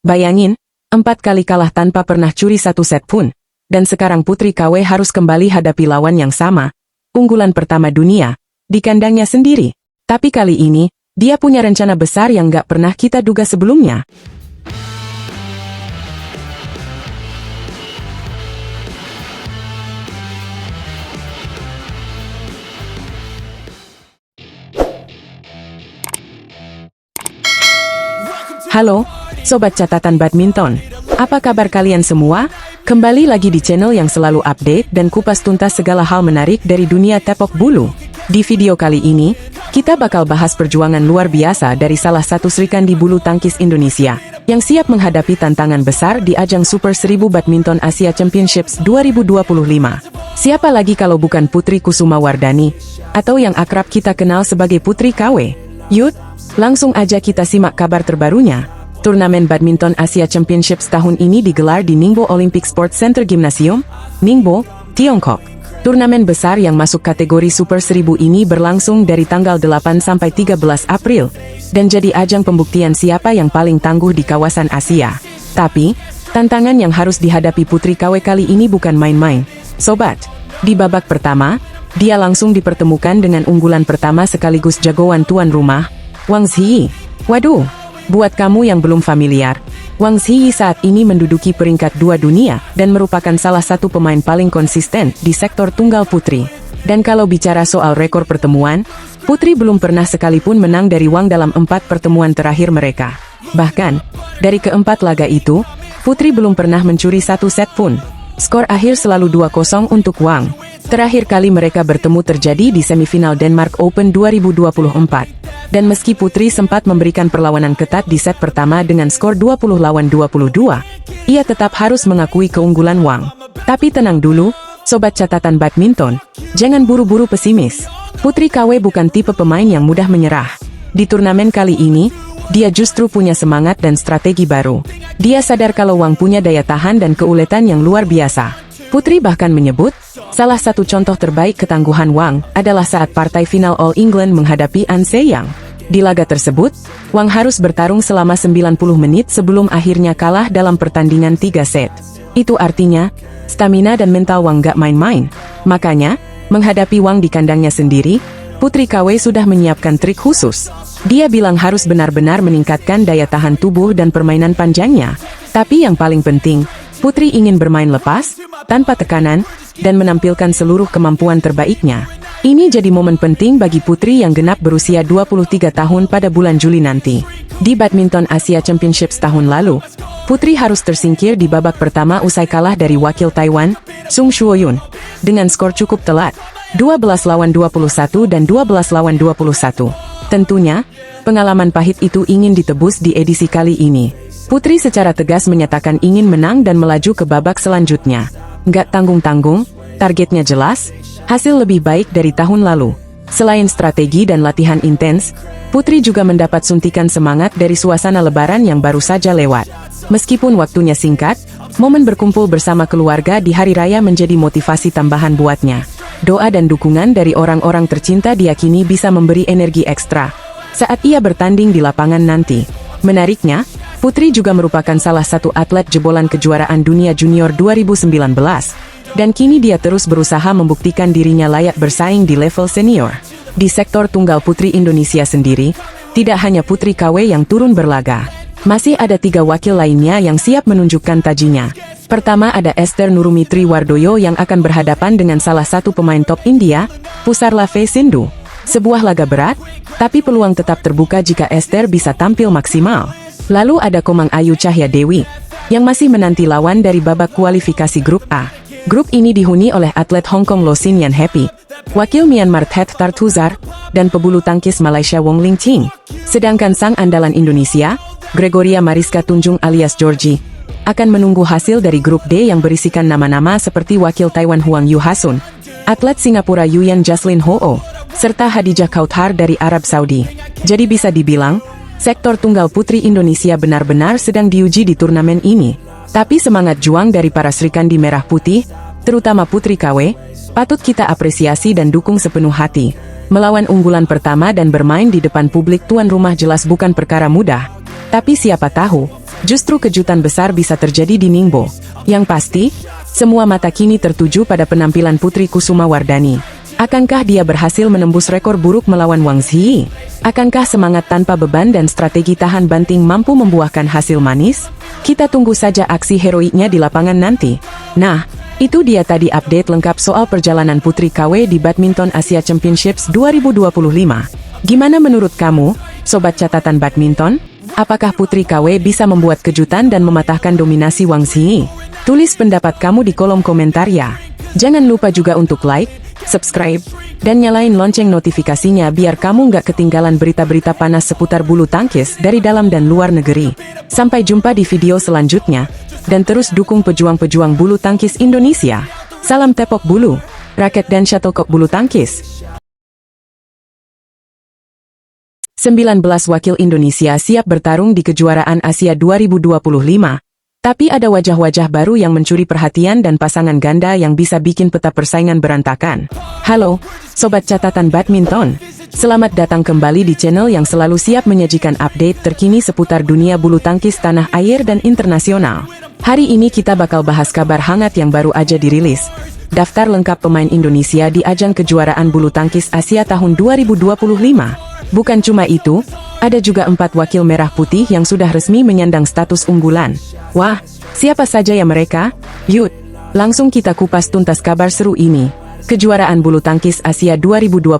Bayangin, 4 kali kalah tanpa pernah curi satu set pun. Dan sekarang Putri KW harus kembali hadapi lawan yang sama, unggulan pertama dunia, di kandangnya sendiri. Tapi kali ini, dia punya rencana besar yang gak pernah kita duga sebelumnya. Halo, Sobat Catatan Badminton. Apa kabar kalian semua? Kembali lagi di channel yang selalu update dan kupas tuntas segala hal menarik dari dunia tepak bulu. Di video kali ini, kita bakal bahas perjuangan luar biasa dari salah satu Srikandi bulu tangkis Indonesia, yang siap menghadapi tantangan besar di ajang Super 1000 Badminton Asia Championships 2025. Siapa lagi kalau bukan Putri Kusumawardhani, atau yang akrab kita kenal sebagai Putri KW. Yuk, langsung aja kita simak kabar terbarunya. Turnamen Badminton Asia Championships tahun ini digelar di Ningbo Olympic Sports Center Gymnasium, Ningbo, Tiongkok. Turnamen besar yang masuk kategori Super 1000 ini berlangsung dari tanggal 8 sampai 13 April, dan jadi ajang pembuktian siapa yang paling tangguh di kawasan Asia. Tapi, tantangan yang harus dihadapi Putri KW kali ini bukan main-main. Sobat, di babak pertama, dia langsung dipertemukan dengan unggulan pertama sekaligus jagoan tuan rumah, Wang Zhiyi. Waduh, buat kamu yang belum familiar, Wang Zhiyi saat ini menduduki peringkat 2 dunia dan merupakan salah satu pemain paling konsisten di sektor tunggal putri. Dan kalau bicara soal rekor pertemuan, Putri belum pernah sekalipun menang dari Wang dalam 4 pertemuan terakhir mereka. Bahkan, dari keempat laga itu, Putri belum pernah mencuri satu set pun. Skor akhir selalu 2-0 untuk Wang. Terakhir kali mereka bertemu terjadi di semifinal Denmark Open 2024. Dan meski Putri sempat memberikan perlawanan ketat di set pertama dengan skor 20-22, ia tetap harus mengakui keunggulan Wang. Tapi tenang dulu, Sobat Catatan Badminton, jangan buru-buru pesimis. Putri KW bukan tipe pemain yang mudah menyerah. Di turnamen kali ini, dia justru punya semangat dan strategi baru. Dia sadar kalau Wang punya daya tahan dan keuletan yang luar biasa. Putri bahkan menyebut, salah satu contoh terbaik ketangguhan Wang adalah saat partai final All England menghadapi An Se-young. Di laga tersebut, Wang harus bertarung selama 90 menit sebelum akhirnya kalah dalam pertandingan 3 set. Itu artinya, stamina dan mental Wang gak main-main. Makanya, menghadapi Wang di kandangnya sendiri, Putri KW sudah menyiapkan trik khusus. Dia bilang harus benar-benar meningkatkan daya tahan tubuh dan permainan panjangnya. Tapi yang paling penting, Putri ingin bermain lepas, tanpa tekanan, dan menampilkan seluruh kemampuan terbaiknya. Ini jadi momen penting bagi Putri yang genap berusia 23 tahun pada bulan Juli nanti. Di Badminton Asia Championships tahun lalu, Putri harus tersingkir di babak pertama usai kalah dari wakil Taiwan, Sung Shuoyun, dengan skor cukup telat, 12-21 dan 12-21. Tentunya, pengalaman pahit itu ingin ditebus di edisi kali ini. Putri secara tegas menyatakan ingin menang dan melaju ke babak selanjutnya. Nggak tanggung-tanggung, targetnya jelas, hasil lebih baik dari tahun lalu. Selain strategi dan latihan intens, Putri juga mendapat suntikan semangat dari suasana lebaran yang baru saja lewat. Meskipun waktunya singkat, momen berkumpul bersama keluarga di hari raya menjadi motivasi tambahan buatnya. Doa dan dukungan dari orang-orang tercinta diyakini bisa memberi energi ekstra saat ia bertanding di lapangan nanti. Menariknya, Putri juga merupakan salah satu atlet jebolan kejuaraan dunia junior 2019. Dan kini dia terus berusaha membuktikan dirinya layak bersaing di level senior. Di sektor tunggal putri Indonesia sendiri, tidak hanya Putri KW yang turun berlaga. Masih ada 3 wakil lainnya yang siap menunjukkan tajinya. Pertama ada Esther Nurumi Triwardoyo yang akan berhadapan dengan salah satu pemain top India, Pusarlave Sindhu. Sebuah laga berat, tapi peluang tetap terbuka jika Esther bisa tampil maksimal. Lalu ada Komang Ayu Cahya Dewi, yang masih menanti lawan dari babak kualifikasi grup A. Grup ini dihuni oleh atlet Hong Kong Lo Sin Yan Happy, wakil Myanmar Tet Tartuzar, dan pebulu tangkis Malaysia Wong Ling Ching. Sedangkan sang andalan Indonesia, Gregoria Mariska Tunjung alias Georgie, akan menunggu hasil dari grup D yang berisikan nama-nama seperti wakil Taiwan Huang Yu Hasun, atlet Singapura Yuyan Jaslyn Ho, serta Hadijah Kauthar dari Arab Saudi. Jadi bisa dibilang, sektor tunggal putri Indonesia benar-benar sedang diuji di turnamen ini. Tapi semangat juang dari para Srikandi Merah Putih, terutama Putri KW, patut kita apresiasi dan dukung sepenuh hati. Melawan unggulan pertama dan bermain di depan publik tuan rumah jelas bukan perkara mudah. Tapi siapa tahu, justru kejutan besar bisa terjadi di Ningbo. Yang pasti, semua mata kini tertuju pada penampilan Putri Kusuma Wardani. Akankah dia berhasil menembus rekor buruk melawan Wang Zhi? Akankah semangat tanpa beban dan strategi tahan banting mampu membuahkan hasil manis? Kita tunggu saja aksi heroiknya di lapangan nanti. Nah, itu dia tadi update lengkap soal perjalanan Putri KW di Badminton Asia Championships 2025. Gimana menurut kamu, Sobat Catatan Badminton? Apakah Putri KW bisa membuat kejutan dan mematahkan dominasi Wang Zhi? Tulis pendapat kamu di kolom komentar ya. Jangan lupa juga untuk like, subscribe, dan nyalain lonceng notifikasinya biar kamu nggak ketinggalan berita-berita panas seputar bulu tangkis dari dalam dan luar negeri. Sampai jumpa di video selanjutnya, dan terus dukung pejuang-pejuang bulu tangkis Indonesia. Salam tepok bulu, raket dan shuttlecock bulu tangkis. 19 wakil Indonesia siap bertarung di kejuaraan Asia 2025. Tapi ada wajah-wajah baru yang mencuri perhatian dan pasangan ganda yang bisa bikin peta persaingan berantakan. Halo, Sobat Catatan Badminton. Selamat datang kembali di channel yang selalu siap menyajikan update terkini seputar dunia bulu tangkis tanah air dan internasional. Hari ini kita bakal bahas kabar hangat yang baru aja dirilis. Daftar lengkap pemain Indonesia di ajang kejuaraan bulu tangkis Asia tahun 2025. Bukan cuma itu, ada juga 4 wakil merah putih yang sudah resmi menyandang status unggulan. Wah, siapa saja ya mereka? Yuk, langsung kita kupas tuntas kabar seru ini. Kejuaraan bulu tangkis Asia 2025,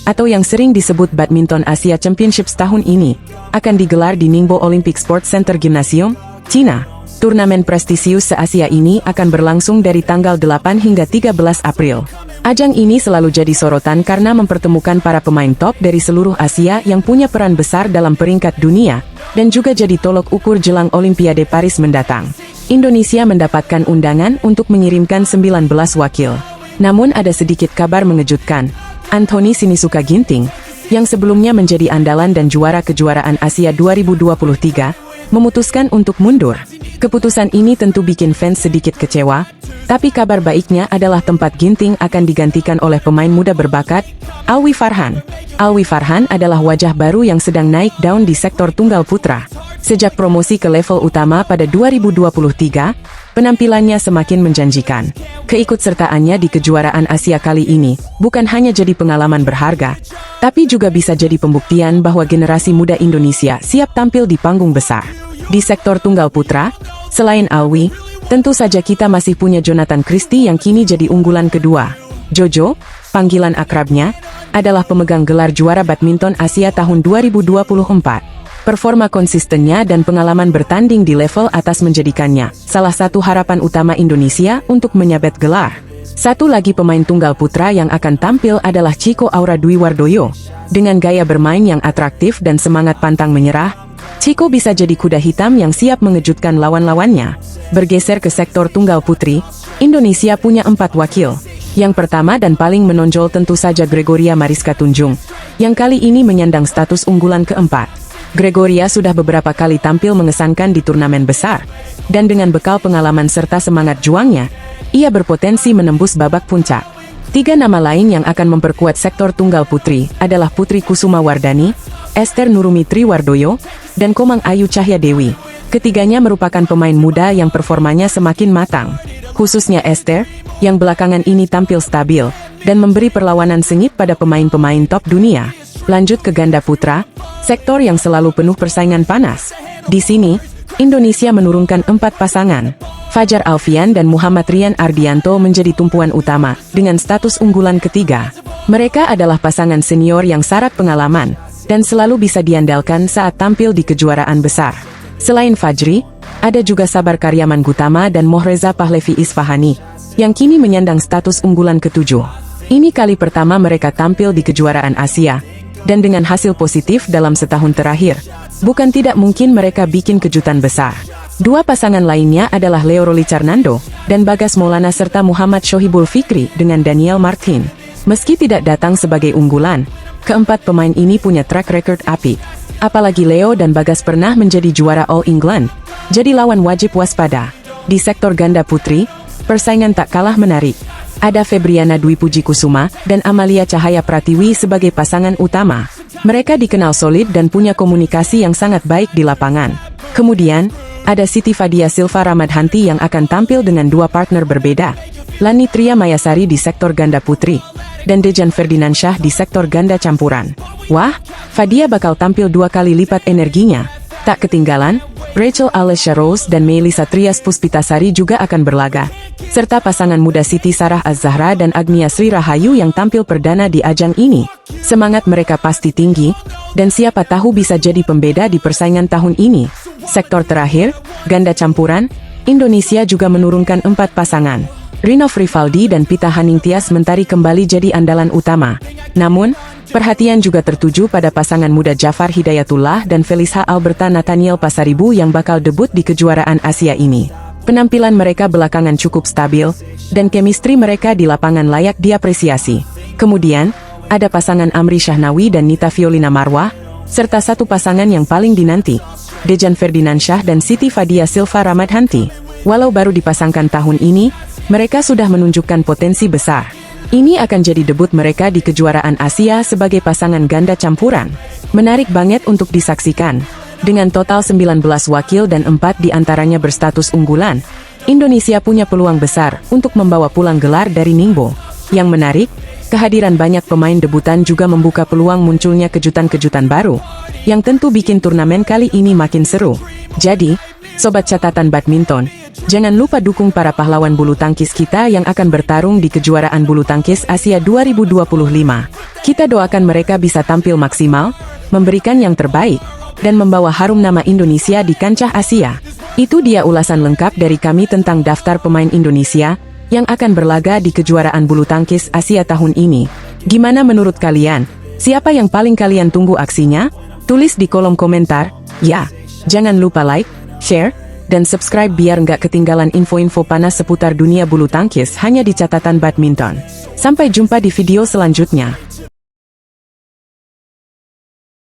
atau yang sering disebut Badminton Asia Championships tahun ini, akan digelar di Ningbo Olympic Sports Center Gymnasium, China. Turnamen prestisius se-Asia ini akan berlangsung dari tanggal 8 hingga 13 April. Ajang ini selalu jadi sorotan karena mempertemukan para pemain top dari seluruh Asia yang punya peran besar dalam peringkat dunia, dan juga jadi tolok ukur jelang Olimpiade Paris mendatang. Indonesia mendapatkan undangan untuk mengirimkan 19 wakil. Namun ada sedikit kabar mengejutkan. Anthony Sinisuka Ginting, yang sebelumnya menjadi andalan dan juara kejuaraan Asia 2023, memutuskan untuk mundur. Keputusan ini tentu bikin fans sedikit kecewa, tapi kabar baiknya adalah tempat Ginting akan digantikan oleh pemain muda berbakat, Alwi Farhan. Alwi Farhan adalah wajah baru yang sedang naik daun di sektor tunggal putra. Sejak promosi ke level utama pada 2023, penampilannya semakin menjanjikan. Keikutsertaannya di kejuaraan Asia kali ini bukan hanya jadi pengalaman berharga, tapi juga bisa jadi pembuktian bahwa generasi muda Indonesia siap tampil di panggung besar. Di sektor tunggal putra, selain Alwi, tentu saja kita masih punya Jonathan Christie yang kini jadi unggulan kedua. Jojo, panggilan akrabnya, adalah pemegang gelar juara badminton Asia tahun 2024. Performa konsistennya dan pengalaman bertanding di level atas menjadikannya salah satu harapan utama Indonesia untuk menyabet gelar. Satu lagi pemain tunggal putra yang akan tampil adalah Chico Aura Dwi Wardoyo. Dengan gaya bermain yang atraktif dan semangat pantang menyerah, Chico bisa jadi kuda hitam yang siap mengejutkan lawan-lawannya. Bergeser ke sektor tunggal putri, Indonesia punya 4 wakil. Yang pertama dan paling menonjol tentu saja Gregoria Mariska Tunjung, yang kali ini menyandang status unggulan keempat. Gregoria sudah beberapa kali tampil mengesankan di turnamen besar, dan dengan bekal pengalaman serta semangat juangnya, ia berpotensi menembus babak puncak. 3 nama lain yang akan memperkuat sektor tunggal putri adalah Putri Kusuma Wardani, Esther Nurumitri Wardoyo, dan Komang Ayu Cahya Dewi. Ketiganya merupakan pemain muda yang performanya semakin matang. Khususnya Esther, yang belakangan ini tampil stabil, dan memberi perlawanan sengit pada pemain-pemain top dunia. Lanjut ke ganda putra, sektor yang selalu penuh persaingan panas. Di sini, Indonesia menurunkan 4 pasangan. Fajar Alfian dan Muhammad Rian Ardianto menjadi tumpuan utama, dengan status unggulan ketiga. Mereka adalah pasangan senior yang syarat pengalaman, dan selalu bisa diandalkan saat tampil di kejuaraan besar. Selain Fajri, ada juga Sabar Karyaman Gutama dan Mohreza Pahlevi Isfahani, yang kini menyandang status unggulan ke-7. Ini kali pertama mereka tampil di kejuaraan Asia, dan dengan hasil positif dalam setahun terakhir, bukan tidak mungkin mereka bikin kejutan besar. 2 pasangan lainnya adalah Leo Roli Carnando, dan Bagas Maulana serta Muhammad Shohibul Fikri dengan Daniel Martin. Meski tidak datang sebagai unggulan, keempat pemain ini punya track record apik. Apalagi Leo dan Bagas pernah menjadi juara All England, jadi lawan wajib waspada. Di sektor ganda putri, persaingan tak kalah menarik. Ada Febriana Dwi Puji Kusuma dan Amalia Cahaya Pratiwi sebagai pasangan utama. Mereka dikenal solid dan punya komunikasi yang sangat baik di lapangan. Kemudian, ada Siti Fadia Silva Ramadhanti yang akan tampil dengan dua partner berbeda. Lani Tria Mayasari di sektor ganda putri, dan Dejan Ferdinansyah di sektor ganda campuran. Wah, Fadia bakal tampil 2 kali lipat energinya. Tak ketinggalan, Rachel Alessia Rose dan Melissa Trias Puspitasari juga akan berlaga. Serta pasangan muda Siti Sarah Az-Zahra dan Agnia Sri Rahayu yang tampil perdana di ajang ini. Semangat mereka pasti tinggi, dan siapa tahu bisa jadi pembeda di persaingan tahun ini. Sektor terakhir, ganda campuran, Indonesia juga menurunkan 4 pasangan. Rinov Rivaldi dan Pita Haningtyas Mentari kembali jadi andalan utama. Namun, perhatian juga tertuju pada pasangan muda Jafar Hidayatullah dan Felisha Alberta Nathaniel Pasaribu yang bakal debut di kejuaraan Asia ini. Penampilan mereka belakangan cukup stabil, dan chemistry mereka di lapangan layak diapresiasi. Kemudian, ada pasangan Amri Syahnawi dan Nita Violina Marwah, serta satu pasangan yang paling dinanti, Dejan Ferdinansyah dan Siti Fadia Silva Ramadhanti. Walau baru dipasangkan tahun ini, mereka sudah menunjukkan potensi besar. Ini akan jadi debut mereka di kejuaraan Asia sebagai pasangan ganda campuran. Menarik banget untuk disaksikan. Dengan total 19 wakil dan 4 diantaranya berstatus unggulan, Indonesia punya peluang besar untuk membawa pulang gelar dari Ningbo. Yang menarik, kehadiran banyak pemain debutan juga membuka peluang munculnya kejutan-kejutan baru, yang tentu bikin turnamen kali ini makin seru. Jadi, Sobat Catatan Badminton, jangan lupa dukung para pahlawan bulu tangkis kita yang akan bertarung di kejuaraan bulu tangkis Asia 2025. Kita doakan mereka bisa tampil maksimal, memberikan yang terbaik, dan membawa harum nama Indonesia di kancah Asia. Itu dia ulasan lengkap dari kami tentang daftar pemain Indonesia yang akan berlaga di kejuaraan bulu tangkis Asia tahun ini. Gimana menurut kalian? Siapa yang paling kalian tunggu aksinya? Tulis di kolom komentar. Ya, jangan lupa like, share, dan subscribe biar nggak ketinggalan info-info panas seputar dunia bulu tangkis hanya di Catatan Badminton. Sampai jumpa di video selanjutnya.